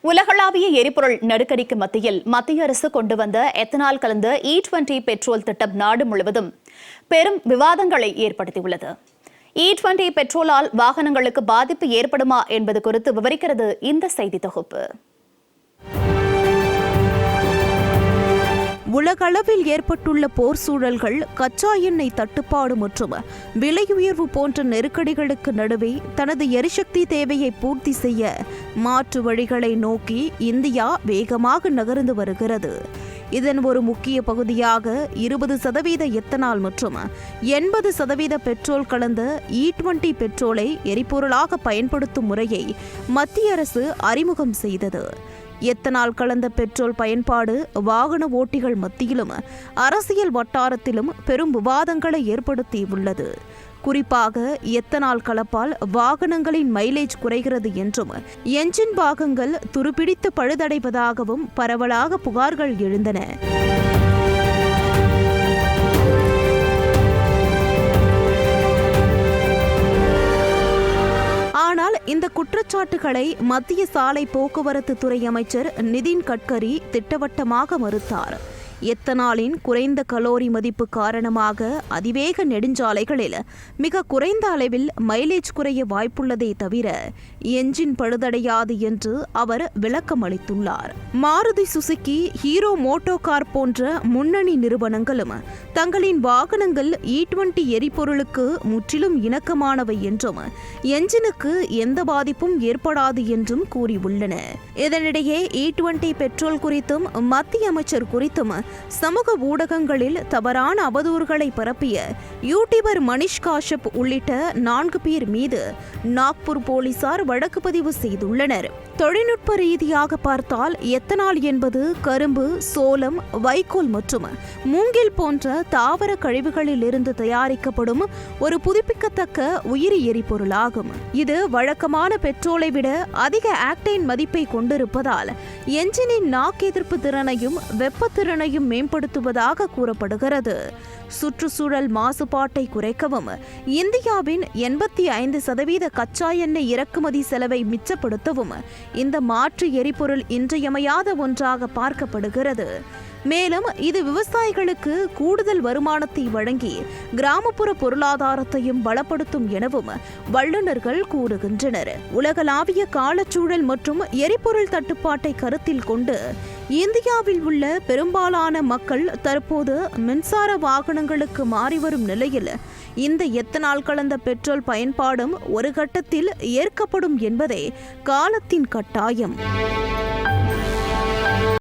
உலகளாவிய எரிபொருள் நெருக்கடிக்கு மத்தியில் மத்திய அரசு கொண்டு வந்த எத்தனால் கலந்த E20 பெட்ரோல் திட்டம் நாடு முழுவதும் பெரும் விவாதங்களை ஏற்படுத்தியுள்ளது. E20 பெட்ரோலால் வாகனங்களுக்கு பாதிப்பு ஏற்படுமா என்பது குறித்து விவரிக்கிறது இந்த செய்தி தொகுப்பு. உலகளவில் ஏற்பட்டுள்ள போர் சூழல்கள், கச்சா எண்ணெய் தட்டுப்பாடு மற்றும் விலை உயர்வு போன்ற நெருக்கடிகளுக்கு நடுவே தனது எரிசக்தி தேவையை பூர்த்தி செய்ய மாற்று வழிகளை நோக்கி இந்தியா வேகமாக நகர்ந்து வருகிறது. இதன் ஒரு முக்கிய பகுதியாக 20% எத்தனால் மற்றும் 80% பெட்ரோல் கலந்த E20 பெட்ரோலை எரிபொருளாக பயன்படுத்தும் முறையை மத்திய அரசு அறிமுகம் செய்தது. எத்தனால் கலந்த பெட்ரோல் பயன்பாடு வாகன ஓட்டிகள் மத்தியிலும் அரசியல் வட்டாரத்திலும் பெரும் விவாதங்களை ஏற்படுத்தியுள்ளது. குறிப்பாக எத்தனால் கலப்பால் வாகனங்களின் மைலேஜ் குறைகிறது என்றும் என்ஜின் பாகங்கள் துருப்பிடித்து பழுதடைவதாகவும் பரவலாக புகார்கள் எழுந்தன. ஆனால் இந்த குற்றச்சாட்டுகளை மத்திய சாலை போக்குவரத்து துறை அமைச்சர் நிதின் கட்கரி திட்டவட்டமாக மறுத்தார். எத்தனாலின் குறைந்த கலோரி மதிப்பு காரணமாக அதிவேக நெடுஞ்சாலைகளில் மிக குறைந்த அளவில் மைலேஜ் குறைய வாய்ப்புள்ளதே தவிர என்ஜின் பழுதடையாது என்று அவர் விளக்கம் அளித்துள்ளார். மாருதி சுசுகி, ஹீரோ மோட்டோகார் போன்ற முன்னணி நிறுவனங்களும் தங்களின் வாகனங்கள் E20 எரிபொருளுக்கு முற்றிலும் இணக்கமானவை என்றும் என்ஜினுக்கு எந்த பாதிப்பும் ஏற்படாது என்றும் கூறியுள்ளன. இதனிடையே E20 பெட்ரோல் குறித்தும் மத்திய அமைச்சர் குறித்தும் சமூக ஊடகங்களில் தவறான அவதூறுகளை பரப்பிய யூடியூபர் மனிஷ் காஷ்யப் உள்ளிட்ட 4 பேர் மீது நாக்பூர் போலீசார் வழக்கு பதிவு செய்துள்ளனர். தொழில்நுட்ப ரீதியாக பார்த்தால் எத்தனால் என்பது கரும்பு, சோளம், வைக்கோல் மற்றும் மூங்கில் போன்ற தாவர கழிவுகளில் இருந்து தயாரிக்கப்படும் ஒரு புதுப்பிக்கத்தக்க உயிரி எரிபொருளாகும். இது வழக்கமான பெட்ரோலை விட அதிக ஆக்டைன் மதிப்பை கொண்டிருப்பதால் என்ஜினின் நாக் எதிர்ப்பு திறனையும் வெப்பத்திறனையும் மேம்படுத்துவதாக கூறப்படுகிறது. சுற்றுச்சூழல் மாசுபாட்டை குறைக்கவும் இந்தியாவின் 85% கச்சா எண்ணெய் இறக்குமதி செலவை மிச்சப்படுத்தவும் இந்த மாற்று எரிபொருள் இன்றியமையாத ஒன்றாக பார்க்கப்படுகிறது. மேலும் இது விவசாயிகளுக்கு கூடுதல் வருமானத்தை வழங்கி கிராமப்புற பொருளாதாரத்தையும் பலப்படுத்தும் எனவும் வல்லுநர்கள் கூறுகின்றனர். உலகளாவிய காலச்சூழல் மற்றும் எரிபொருள் தட்டுப்பாட்டை கருத்தில் கொண்டு இந்தியாவில் உள்ள பெரும்பாலான மக்கள் தற்போது மின்சார வாகனங்களுக்கு மாறிவரும் நிலையில் இந்த எத்தனால் கலந்த பெட்ரோல் பயன்பாடும் ஒரு கட்டத்தில் ஏற்கப்படும் என்பதே காலத்தின் கட்டாயம்.